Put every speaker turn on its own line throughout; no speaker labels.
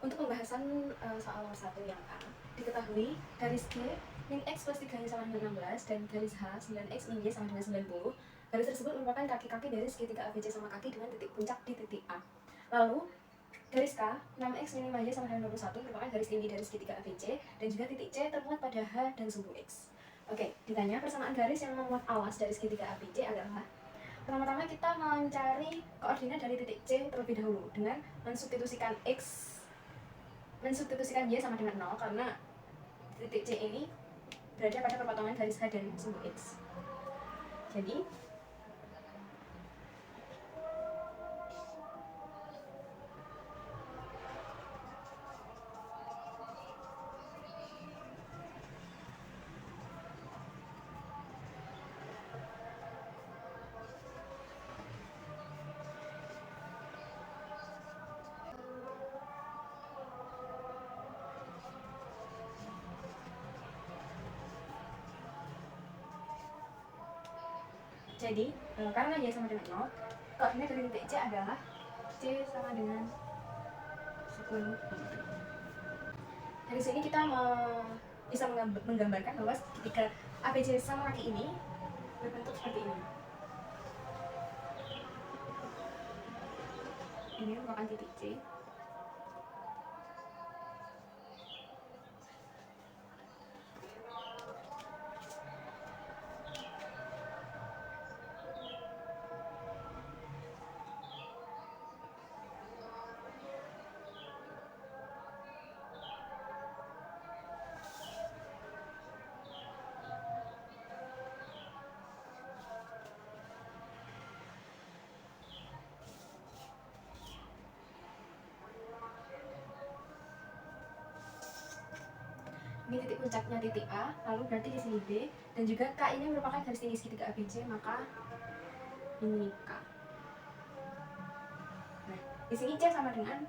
Untuk pembahasan soal nomor 1 yang A, diketahui garis G min X plus 3Y sama dengan 16 dan garis H 9X min Y sama dengan 90. Garis tersebut merupakan kaki-kaki dari segitiga ABC sama kaki dengan titik puncak di titik A. Lalu garis K 6X min 5Y sama dengan 21 merupakan garis tinggi dari segitiga ABC dan juga titik C termuat pada H dan sumbu X. Oke, ditanya persamaan garis yang memuat alas dari segitiga ABC adalah: pertama-tama kita mencari koordinat dari titik C terlebih dahulu dengan mensubstitusikan Y sama dengan 0 karena titik C ini berada pada perpotongan garis H dan sumbu X. Jadi karena Y sama dengan 0, koordinat dari titik C adalah C sama dengan 10. Dari sini kita bisa menggambarkan bahwa ketika ABC sama kaki ini berbentuk seperti ini. Ini merupakan titik C. Ini titik puncaknya titik A, lalu berarti di sini B, dan juga K ini merupakan garis tinggi segitiga ABC, maka ini K. Nah, di sini C sama dengan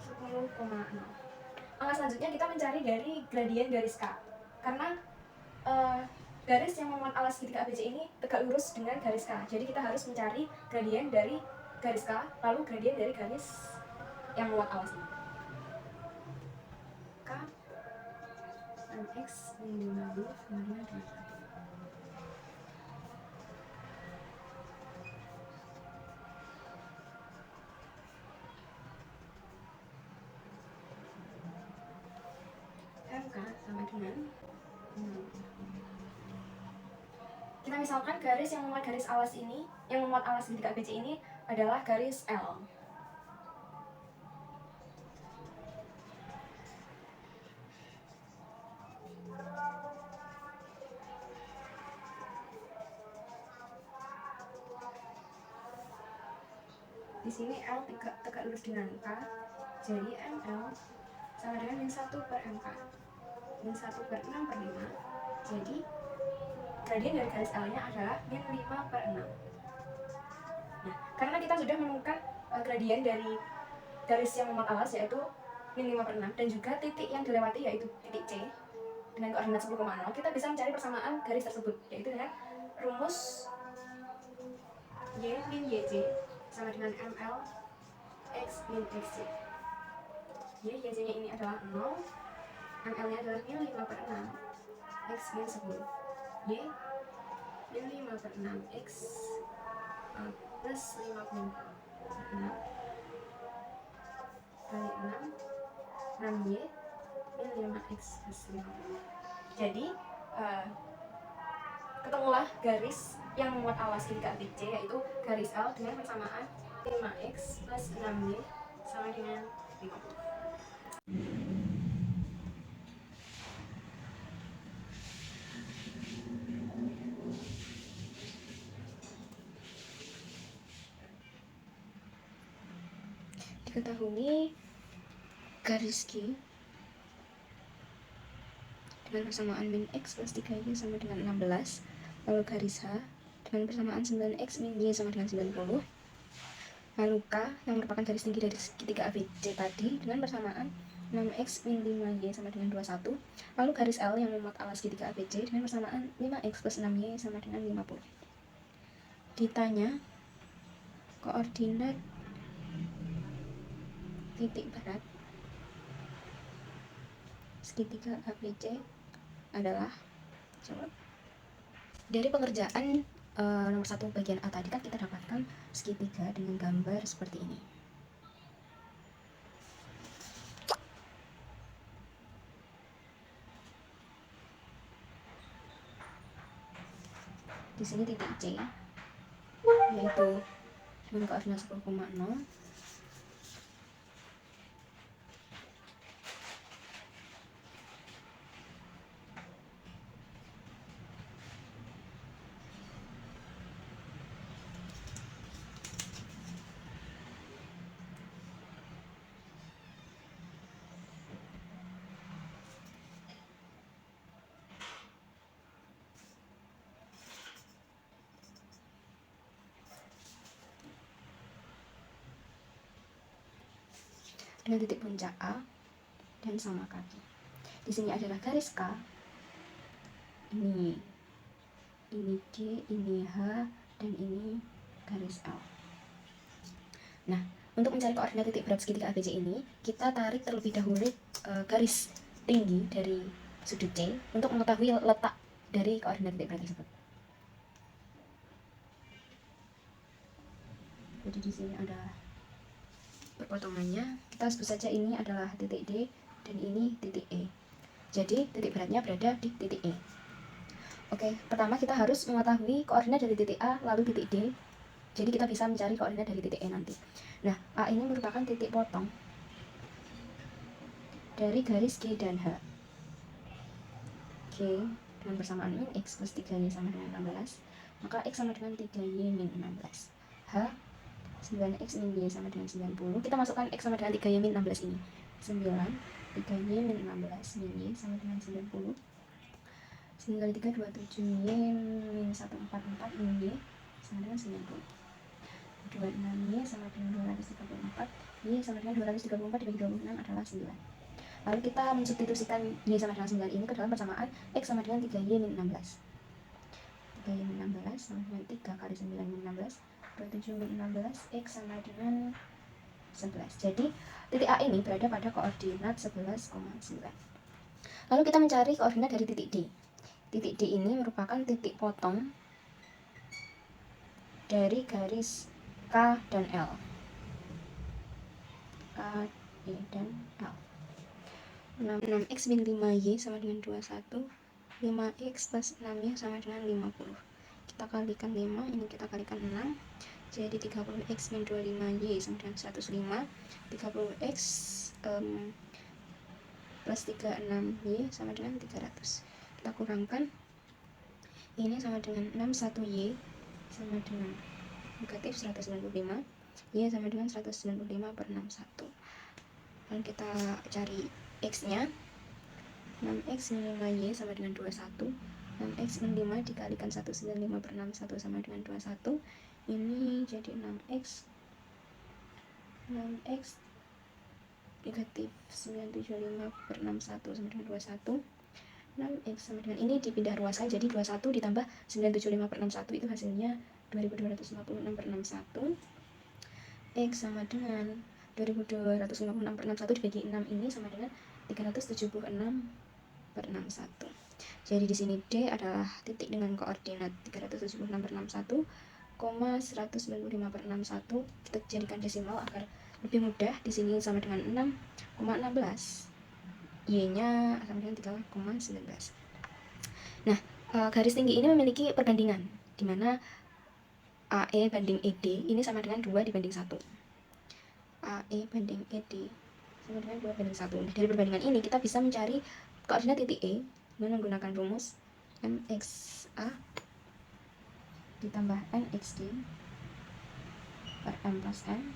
10,0. Langkah selanjutnya kita mencari dari gradien garis K, karena garis yang memuat alas segitiga ABC ini tegak lurus dengan garis K. Jadi kita harus mencari gradien dari garis K, lalu gradien dari garis yang memuat alas ini. K 6X min 5Y sama dengan 21. MK sama dengan 6. Kita misalkan garis yang memuat garis alas ini, yang memuat alas segitiga ABC ini adalah garis L. Di sini L tegak lurus dengan K, jadi ML sama dengan min 1 per MK. Min 1 per 6 per 5. Jadi gradien dari garis L nya adalah min 5 per 6. Nah, karena kita sudah menemukan gradien dari garis yang memuat alas yaitu min 5 per 6 dan juga titik yang dilewati yaitu titik C dengan koordinat 10,0, kita bisa mencari persamaan garis tersebut yaitu dengan rumus Y min YC sama dengan ML X min XC. YC nya ini adalah 0, ML nya adalah min 5 per 6, X min 10. Y min 5 per 6 X plus 50 per 6 kali 6, 6Y min 5X plus 50. Jadi ketemulah garis yang memuat alas segitiga ABC yaitu garis L dengan persamaan 5X plus 6Y sama dengan 50. Diketahui garis G dengan persamaan min X plus 3Y sama dengan 16, lalu garis H dengan persamaan 9X min Y sama dengan 90, lalu K yang merupakan garis tinggi dari segitiga ABC tadi dengan persamaan 6X min 5Y sama dengan 21, lalu garis L yang memuat alas segitiga ABC dengan persamaan 5X plus 6Y sama dengan 50. Ditanya koordinat titik barat segitiga ABC adalah, coba dari pengerjaan nomor 1 bagian A tadi kan kita dapatkan segitiga dengan gambar seperti ini. Di sini titik C yaitu dengan koordinat 10,0, dengan titik puncak A dan sama kaki. Di sini adalah garis K, ini D, ini H, dan ini garis L. Nah, untuk mencari koordinat titik berat segitiga ABC ini, kita tarik terlebih dahulu garis tinggi dari sudut C untuk mengetahui letak dari koordinat titik berat tersebut. Jadi di sini ada perpotongannya, kita sebut saja ini adalah titik D dan ini titik E. Jadi titik beratnya berada di titik E. Oke, pertama kita harus mengetahui koordinat dari titik A lalu titik D. Jadi kita bisa mencari koordinat dari titik E nanti. Nah, A ini merupakan titik potong dari garis G dan H. G dengan persamaan min X plus 3Y sama dengan 16, maka X sama dengan 3Y min 16. H 9X min Y sama dengan 90. Kita masukkan X sama dengan 3Y min 16 ini. 9, 3Y min 16 min Y sama dengan 90. 9 kali 3, 27Y min 144 min Y sama dengan 90. 26Y sama dengan 234. Y sama dengan 234 dibagi 26 adalah 9. Lalu kita mensubstitusikan Y sama dengan 9 ini ke dalam persamaan X sama dengan 3Y min 16. 3Y min 16 sama dengan 3 kali 9 min 16. 27 min 16, X sama dengan 11. Jadi titik A ini berada pada koordinat 11,9. Lalu kita mencari koordinat dari titik D. Titik D ini merupakan titik potong dari garis K dan L. K, E, dan L. 6X min 5Y sama dengan 21. 5X plus 6Y sama dengan 50. Kita kalikan 5, ini kita kalikan 6. Jadi 30X min 25Y sama dengan 105. 30X plus 36Y sama dengan 300. Kita kurangkan, ini sama dengan 61Y sama dengan negatif 195. Y sama dengan 195 per 61. Lalu kita cari X nya. 6X min 5Y sama dengan 21. 6X min 5 dikalikan 195 per 61 sama dengan 21. Ini jadi 6X negatif 975 per 61 sama dengan 21. 6X sama dengan, ini dipindah ruaskan, jadi 21 ditambah 975 per 61 itu hasilnya 2256 per 61. X sama dengan 2256 per 61 dibagi 6 ini sama dengan 376 per 61. Jadi di sini D adalah titik dengan koordinat 376 per 61, 195 per 61. Kita jadikan desimal agar lebih mudah. Di sini sama dengan 6,16. Y-nya sama dengan 3,19. Nah, garis tinggi ini memiliki pergandingan di mana AE banding ED ini sama dengan 2 dibanding 1. AE banding ED sama dengan 2 banding 1. Dari perbandingan ini kita bisa mencari koordinat titik E dengan menggunakan rumus MXA ditambah MXD per M plus N,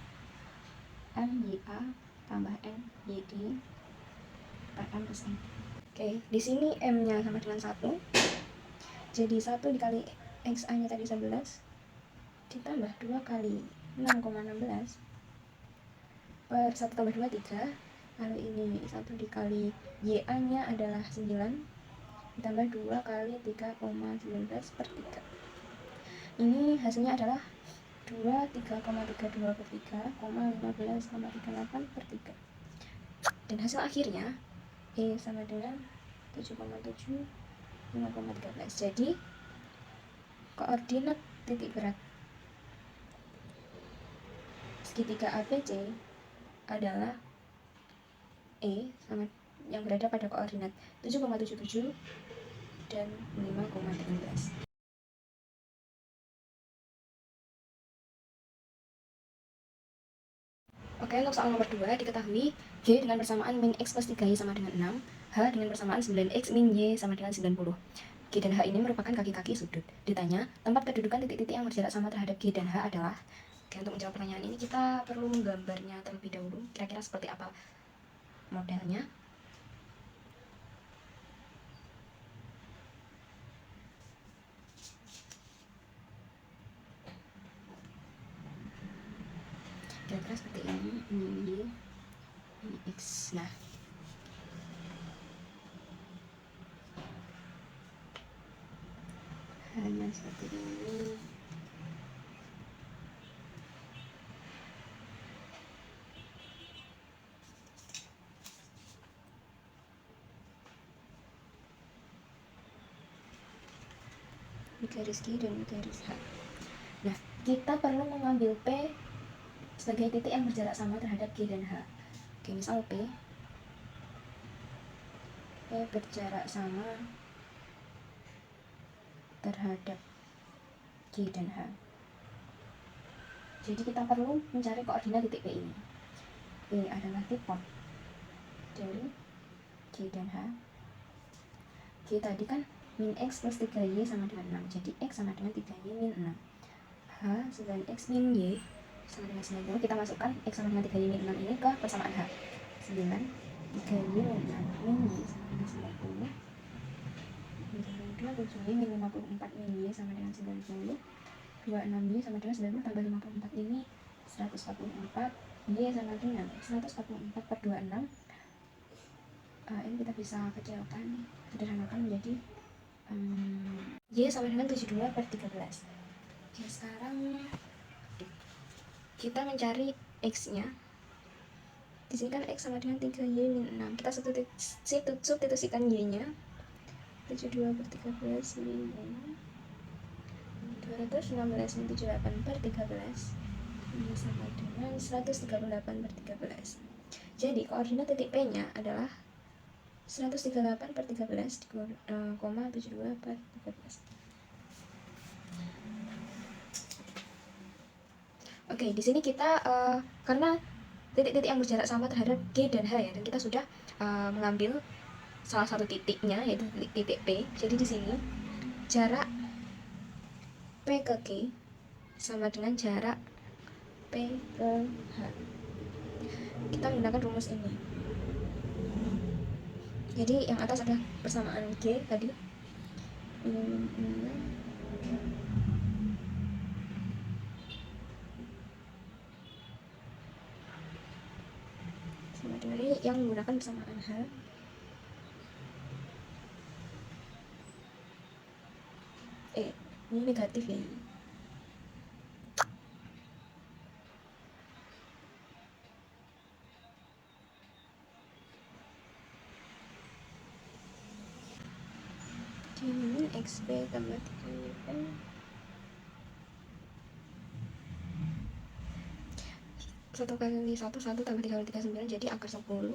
MYA tambah MYD per M plus N. Oke, di sini M-nya sama dengan 1. Jadi 1 dikali XA-nya tadi 11 ditambah 2 kali 6,16 per 1 tambah 2, 3. Lalu ini 1 dikali YA-nya adalah 9 ditambah 2 kali 3,19 per 3. Ini hasilnya adalah 23,32 per 3,15,38 per 3. Dan hasil akhirnya E sama dengan 7,7 5,13. Jadi koordinat titik berat segitiga ABC adalah E sama yang berada pada koordinat 7,77 dan 5,13. Oke, untuk soal nomor 2 diketahui G dengan persamaan min X plus 3Y sama dengan 6, H dengan persamaan 9X min Y sama dengan 90. G dan H ini merupakan kaki-kaki sudut. Ditanya, tempat kedudukan titik-titik yang berjarak sama terhadap G dan H adalah. Oke, untuk menjawab pertanyaan ini kita perlu menggambarnya terlebih dahulu. Kira-kira seperti apa modelnya? Kira-kira seperti ini Y, ini X. Nah, hanya seperti ini. Ini garis G dan ini garis H. Nah, kita perlu mengambil P sebagai titik yang berjarak sama terhadap G dan H. Oke, misal P berjarak sama terhadap G dan H. Jadi kita perlu mencari koordinat titik P ini. P adalah titik dari G dan H. G tadi kan min X plus 3Y sama dengan 6. Jadi X sama dengan 3Y min 6. H 9X min Y sama dengan 90. Kita masukkan X sama dengan 3Y min 6 ini ke persamaan H. 9 3Y min 6 min Y sama dengan 90. 92 7Y min 54 min Y sama dengan 90. 26Y sama dengan 90 tambah 54 ini 144. Y sama dengan 144 per 26. Ini kita bisa kecilkan, sederhanakan menjadi Y sama dengan 72 per 13. Oke, sekarang kita mencari X nya. Di sini kan X sama dengan 3Y min 6. Kita substitusikan Y nya. 72 per 13 min 216 min 78 per 13. Ini sama dengan 138 per 13. Jadi koordinat titik P nya adalah 138 per 13 koma 72 per 13. Oke, di sini kita karena titik-titik yang berjarak sama terhadap G dan H ya, dan kita sudah mengambil salah satu titiknya yaitu titik P. Jadi di sini jarak P ke G sama dengan jarak P ke H. Kita menggunakan rumus ini. Jadi yang atas ada persamaan G tadi. Sama dengan ini yang menggunakan persamaan H. Ini negatif ya. Ini XP tambah 3YP 1 kali 1 tambah 3 kali 3 9, jadi akar 10.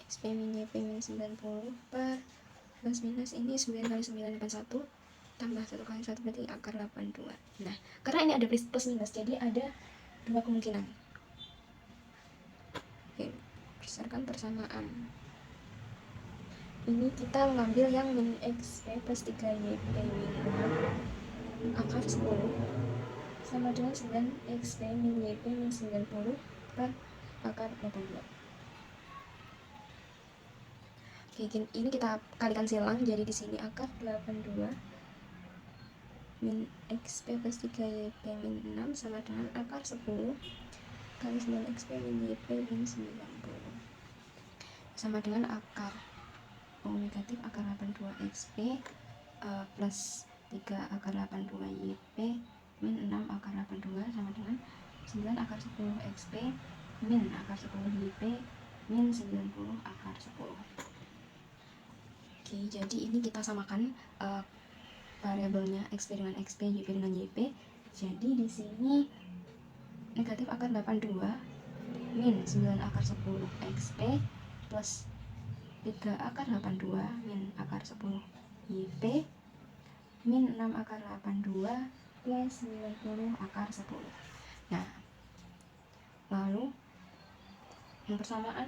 XP min YP min 90 per plus minus ini 9 kali 9 81 tambah 1 kali 1 berarti akar 82. Nah, karena ini ada plus minus, jadi ada dua kemungkinan. Oke, berdasarkan persamaan ini kita mengambil yang min XP plus 3YP min 6 akar 10 sama dengan 9 XP min YP min 90 per akar 82. Oke, ini kita kalikan silang, jadi di sini akar 82 min XP plus 3YP min 6 sama dengan akar 10 kali 9 XP min YP min 90 sama dengan akar negatif akar 82 XP plus 3 akar 82 YP min 6 akar 82 sama dengan 9 akar 10 XP min akar 10 YP min 90 akar 10. Oke, jadi ini kita samakan variabelnya XP dengan XP, YP dengan YP. Jadi di sini negatif akar 82 min 9 akar 10 XP plus 3 akar 82 min akar 10 YP min 6 akar 82 plus 90 akar 10. Nah, lalu yang persamaan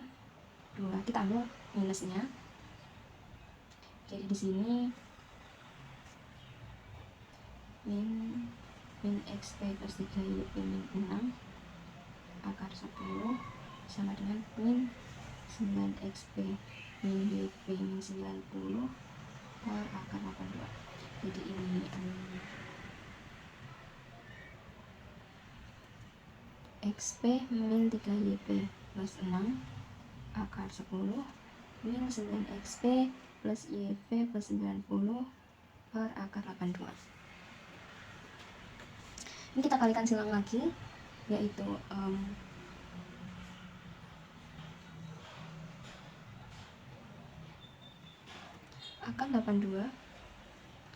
2 kita ambil minusnya. Jadi di sini min XP plus 3 YP min 6 akar 10 sama dengan min 9 XP min YP min 90 per akar 82. Jadi ini XP min 3 YP plus 6 akar 10 min 9 XP plus YP plus 90 per akar 82. Ini kita kalikan silang lagi, yaitu akar 82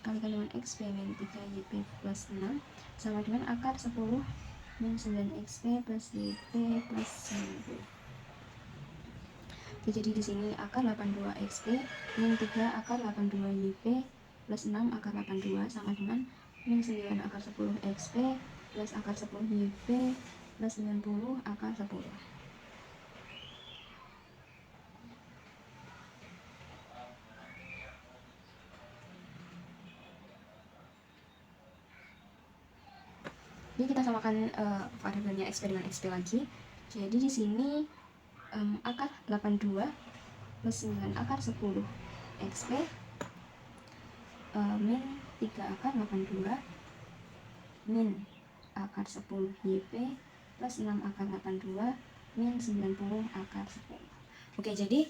kalikan dengan XP min 3 YP plus 6 sama dengan akar 10 min 9 XP plus YP plus 90. Jadi di sini akar 82 XP min 3 akar 82 YP plus 6 akar 82 sama dengan min 9 akar 10 XP plus akar 10 YP plus 90 akar 10. Ini kita samakan variabelnya XP dengan XP lagi. Jadi di sini akar 82 plus 9 akar 10 XP min 3 akar 82 min akar 10 YP plus 6 akar 82 min 90 akar 10. Oke, jadi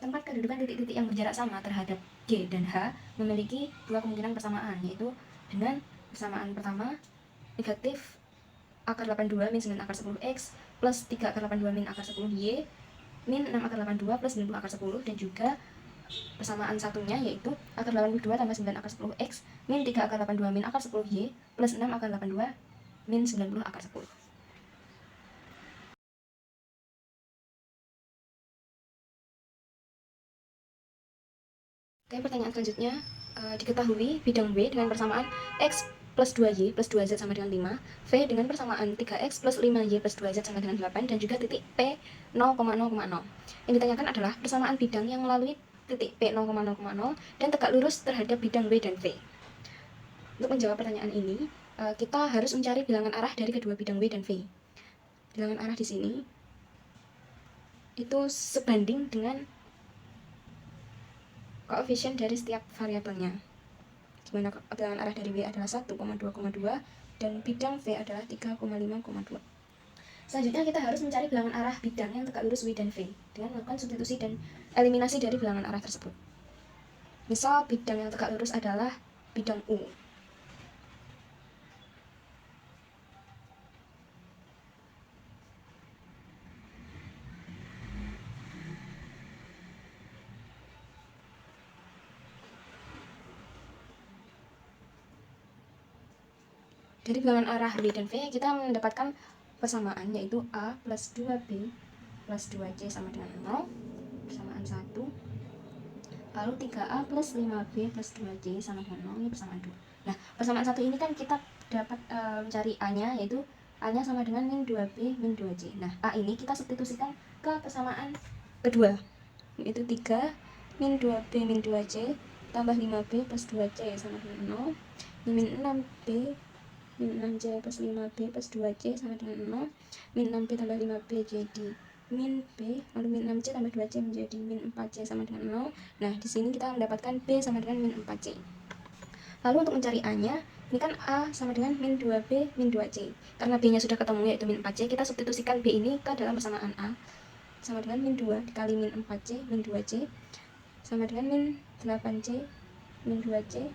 tempat kedudukan titik-titik yang berjarak sama terhadap G dan H memiliki dua kemungkinan persamaan, yaitu dengan persamaan pertama negatif akar 82 min 9 akar 10 X plus 3 akar 82 min akar 10 Y min 6 akar 82 plus 90 akar 10, dan juga persamaan satunya yaitu akar 82 tambah 9 akar 10 X min 3 akar 82 min akar 10 Y plus 6 akar 82 min 90 akar 10. Oke, pertanyaan selanjutnya, diketahui bidang W dengan persamaan X plus 2Y plus 2Z sama dengan 5, V dengan persamaan 3X plus 5Y plus 2Z sama dengan 8, dan juga titik P 0,0,0. Yang ditanyakan adalah persamaan bidang yang melalui titik P 0,0,0 dan tegak lurus terhadap bidang W dan V. Untuk menjawab pertanyaan ini, kita harus mencari bilangan arah dari kedua bidang W dan V. Bilangan arah di sini itu sebanding dengan koefisien dari setiap variabelnya. Dimana bilangan arah dari W adalah 1,2,2 dan bidang V adalah 3,5,2. Selanjutnya kita harus mencari bilangan arah bidang yang tegak lurus W dan V dengan melakukan substitusi dan eliminasi dari bilangan arah tersebut. Misal bidang yang tegak lurus adalah bidang U. Dari bilangan arah W dan V kita mendapatkan persamaan, yaitu A plus 2B plus 2C sama dengan 0, persamaan 1. Lalu 3A plus 5B plus 2C sama dengan 0, ini persamaan 2. Nah, persamaan 1 ini kan kita dapat mencari A-nya, yaitu A-nya sama dengan min 2B min 2C. Nah, A ini kita substitusikan ke persamaan kedua, yaitu 3 min 2B min 2C tambah 5B plus 2C sama dengan 0, min 6B min 6C plus 5B plus 2C sama dengan 0, min 6B tambah 5B jadi min B, lalu min 6C tambah 2C menjadi min 4C sama dengan 0. Nah, di sini kita mendapatkan B sama dengan min 4C. Lalu untuk mencari A-nya, ini kan A sama dengan min 2B min 2C. Karena B-nya sudah ketemu yaitu min 4C, kita substitusikan B ini ke dalam persamaan A sama dengan min 2 dikali min 4C min 2C sama dengan min 8C min 2C.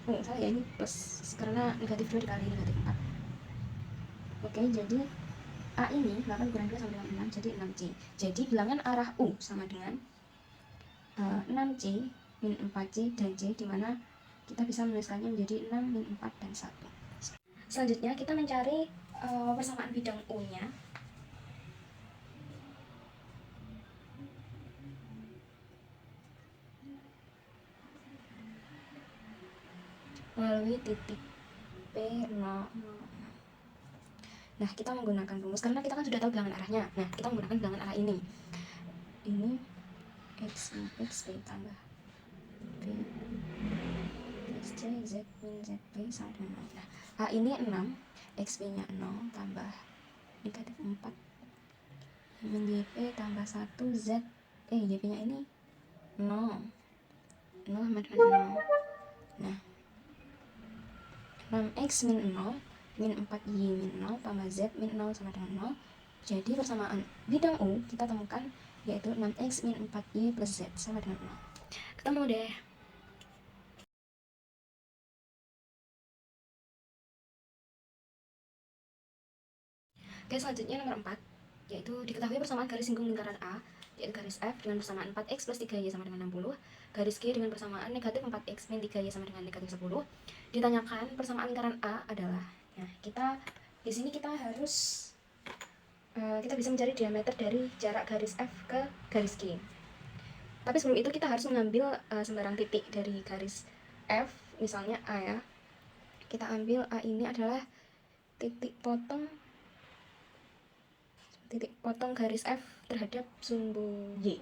Oh, salah ya, ini plus karena negatif 2 dikali negatif 4. Oke, jadi A ini 8 kurang 2 sama dengan 6, jadi 6C. Jadi bilangan arah U sama dengan 6C min 4C dan C, dimana kita bisa menuliskannya menjadi 6 min 4 dan 1. Selanjutnya kita mencari persamaan bidang U-nya. Melalui titik P0. Nah, kita menggunakan rumus karena kita kan sudah tahu bilangan arahnya. Nah, kita menggunakan bilangan arah ini. Ini X P tambah P plus C Z min ZP sama dengan 0. Nah, A ini 6, XP nya 0 tambah negatif 4 min YP tambah 1 Z, YP nya ini 0 sama dengan 0. Nah, 6X min 0 min 4Y min 0 tambah Z min 0 sama dengan 0. Jadi persamaan bidang U kita temukan yaitu 6X min 4Y plus Z sama dengan 0. Ketemu deh. Oke, selanjutnya nomor 4, yaitu diketahui persamaan garis singgung lingkaran A, yaitu garis F dengan persamaan 4X plus 3Y sama dengan 60, garis G dengan persamaan negatif 4X min 3Y sama dengan negatif 10. Ditanyakan persamaan lingkaran A adalah, nah kita di sini kita harus kita bisa mencari diameter dari jarak garis F ke garis G. Tapi sebelum itu kita harus mengambil sembarang titik dari garis F, misalnya A ya. Kita ambil A ini adalah titik potong garis F terhadap sumbu Y.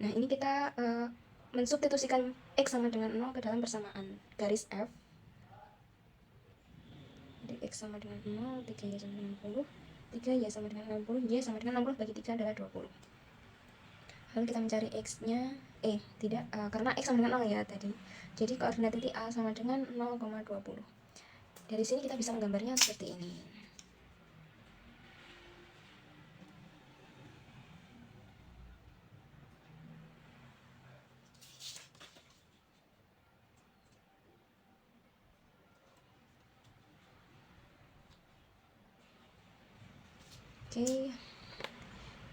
Nah, ini kita mensubstitusikan X sama dengan 0 ke dalam persamaan garis F. Jadi X sama dengan 0, 3Y sama dengan 60, 3Y sama dengan 60, Y sama dengan 60 bagi 3 adalah 20. Lalu kita mencari X-nya, tidak, karena X sama dengan 0 ya tadi. Jadi koordinat titik A sama dengan 0,20. Dari sini kita bisa menggambarnya seperti ini. Oke,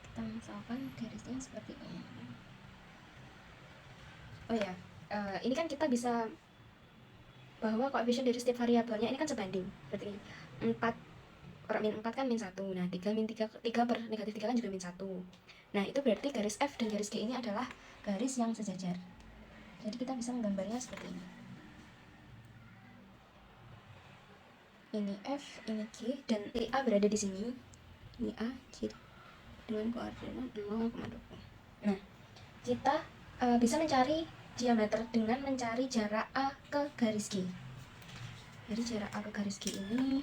kita misalkan garisnya seperti ini. Oh ya, ini kan kita bisa bahwa koefisien dari setiap variabelnya ini kan sebanding. Berarti 4 per min 4 kan min 1. Nah, 3 min 3 per negatif 3 kan juga min 1. Nah, itu berarti garis F dan garis G ini adalah garis yang sejajar. Jadi kita bisa menggambarnya seperti ini. Ini F, ini G, dan A berada di sini. Ini A, G dengan koordinat 0,20. Nah, kita bisa mencari diameter dengan mencari jarak A ke garis G. Jadi jarak A ke garis G ini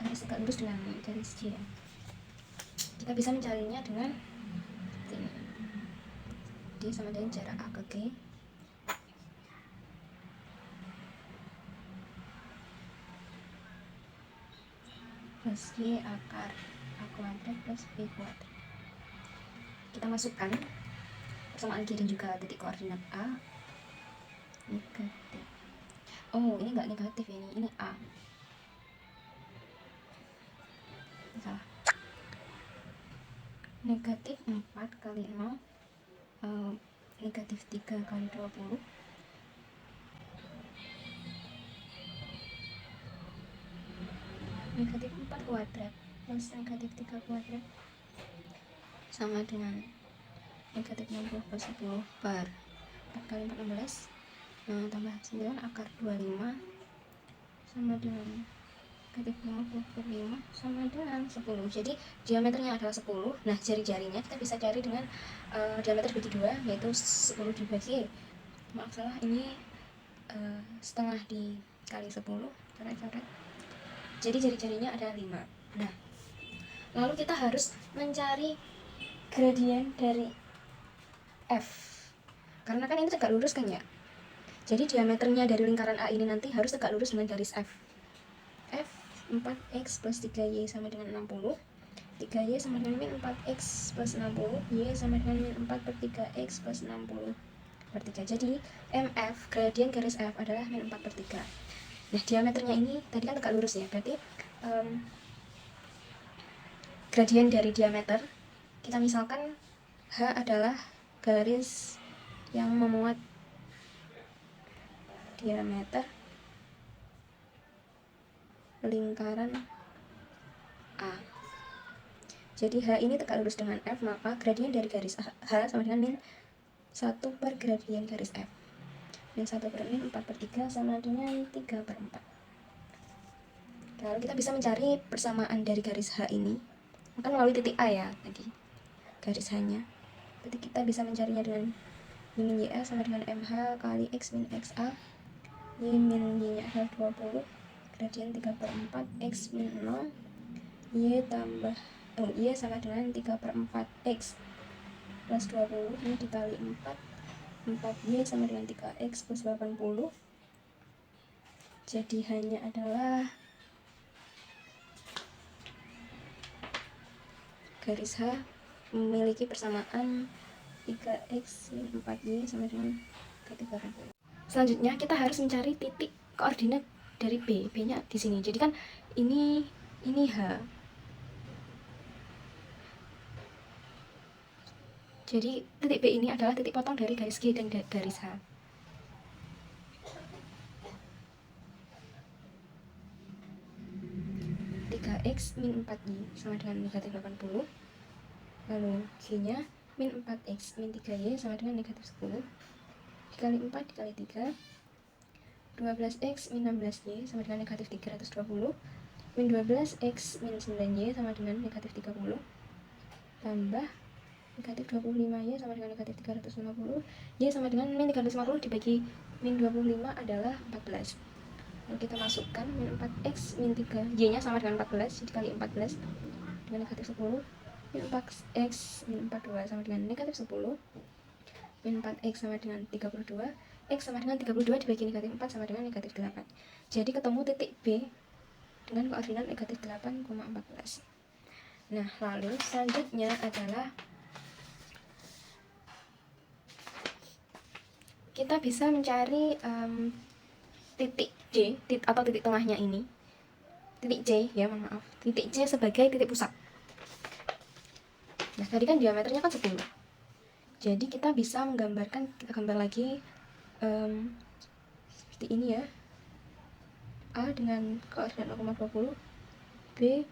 harus tegak lurus dengan garis G ya. Kita bisa mencarinya dengan ini. D sama dengan jarak A ke G plus Y akar A kuadrat plus B kuadrat. Kita masukkan persamaan G dan juga titik koordinat A. Negatif. Oh, ini enggak negatif ini A. Salah. Negatif 4 kali 0, negatif 3 kali 20. Negatif 4 kuadrat plus negatif 3 kuadrat sama dengan negatif 60 plus 10 per 4 kali 4, 16, tambah 9 akar 25 sama dengan negatif 50 per 5 sama dengan 10. Jadi diameternya adalah 10. Nah, jari-jarinya kita bisa cari dengan diameter bagi 2, yaitu 10 dibagi, maaf salah, ini setengah dikali 10, coret-coret. Jadi jari-jarinya ada 5. Nah, lalu kita harus mencari gradien dari F, karena kan ini tegak lurus kan ya. Jadi diameternya dari lingkaran A ini nanti harus tegak lurus dengan garis F. F 4x plus 3y sama dengan 60. 3y sama dengan min 4x plus 60. Y sama dengan min 4 per 3x plus 60 per 3. Jadi MF, gradien garis F adalah min 4 per 3. Nah, diameternya ini tadi kan tegak lurus ya, berarti gradien dari diameter, kita misalkan H adalah garis yang memuat diameter lingkaran A. Jadi H ini tegak lurus dengan F, maka gradien dari garis H sama dengan min 1 per gradien garis F. Min 1 per min 4 per 3 sama dengan 3 per 4. Lalu kita bisa mencari persamaan dari garis H ini, maka melalui titik A ya tadi, garis H-nya. Berarti kita bisa mencarinya dengan Y min YA sama dengan MH kali X min XA. Y min Y-nya adalah 20, gradien 3 per 4, X min 0, Y tambah Y sama dengan 3 per 4 X plus 20, ini dikali 4, 4Y sama dengan 3X plus 80. Jadi hanya adalah garis H memiliki persamaan 3X min 4Y sama dengan 380. Selanjutnya kita harus mencari titik koordinat dari B. B-nya di sini. Jadi kan ini H. Jadi titik B ini adalah titik potong dari garis G dan garis H. X min 4Y sama dengan negatif 80. Lalu G-nya min 4X min 3Y sama dengan negatif 10. Dikali 4 dikali 3. 12X min 16Y sama dengan negatif 320. Min 12X min 9Y sama dengan negatif 30. Tambah negatif 25Y sama dengan negatif 350. Y sama dengan min 350 dibagi min 25 adalah 14. Lalu kita masukkan min 4x min 3, y nya sama dengan 14, jadi kali 14 dengan negatif 10. Min 4x min 42 sama dengan negatif 10. Min 4x sama dengan 32. X sama dengan 32 dibagi negatif 4 sama dengan negatif 8. Jadi ketemu titik B dengan koordinat negatif 8,14. Nah, lalu selanjutnya adalah kita bisa mencari titik D atau titik tengahnya ini, titik C ya, maaf, titik C sebagai titik pusat. Nah, tadi kan diameternya kan 10. Jadi kita bisa menggambarkan, kita gambar lagi seperti ini ya. A dengan koordinat 0,20, B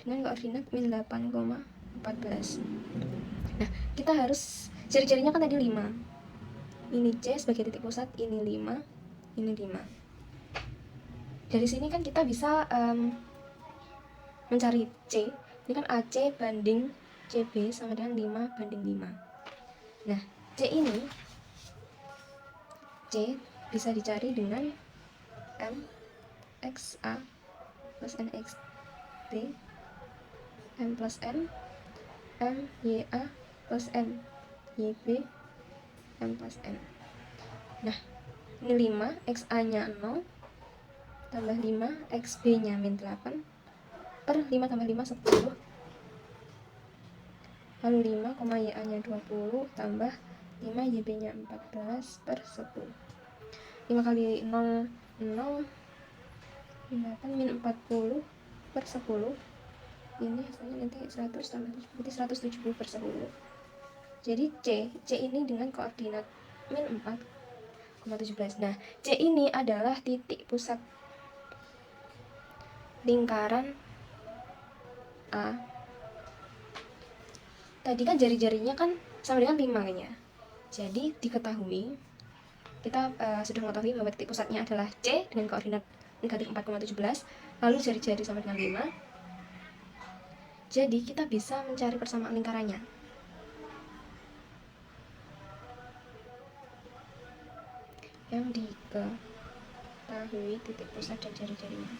dengan koordinat min 8,14. Nah, kita harus ciri-cirinya kan tadi 5. Ini C sebagai titik pusat, ini 5, ini 5. Dari sini kan kita bisa mencari C. Ini kan AC banding CB sama dengan 5 banding 5. Nah, C bisa dicari dengan MXA plus NXB, M plus N, MYA plus N, YB, M plus N. Nah, ini 5, XA-nya 0, tambah 5, XB-nya min 8, per 5 tambah 5, 10. Lalu 5, YA-nya 20, tambah 5, YB-nya 14, per 10. 5 kali 0, 0, 8, min 40, per 10. Ini hasilnya nanti 100 tambah 70, berarti 170 per 10. Jadi C ini dengan koordinat min 4,17. Nah, C ini adalah titik pusat lingkaran A. Tadi kan jari-jarinya kan sama dengan 5 kayaknya. Jadi diketahui, kita sudah mengetahui bahwa titik pusatnya adalah C dengan koordinat negatif 4,17, lalu jari-jari sama dengan 5. Jadi kita bisa mencari persamaan lingkarannya. Yang diketahui titik pusat dan jari-jarinya.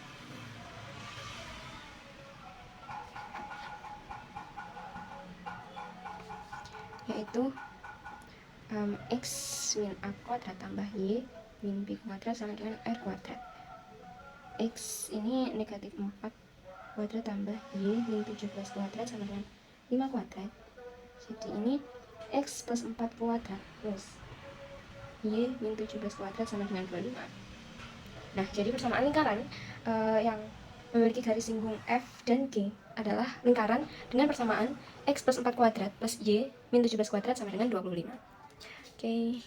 Yaitu X min A kuadrat tambah Y min B kuadrat sama dengan R kuadrat. X ini negatif 4 kuadrat tambah Y min 17 kuadrat sama dengan 5 kuadrat. Jadi ini X plus 4 kuadrat plus Y min 17 kuadrat sama dengan 25. Nah, jadi persamaan lingkaran yang memiliki garis singgung F dan G adalah lingkaran dengan persamaan X plus 4 kuadrat plus Y min 17 kuadrat sama dengan 25. Oke.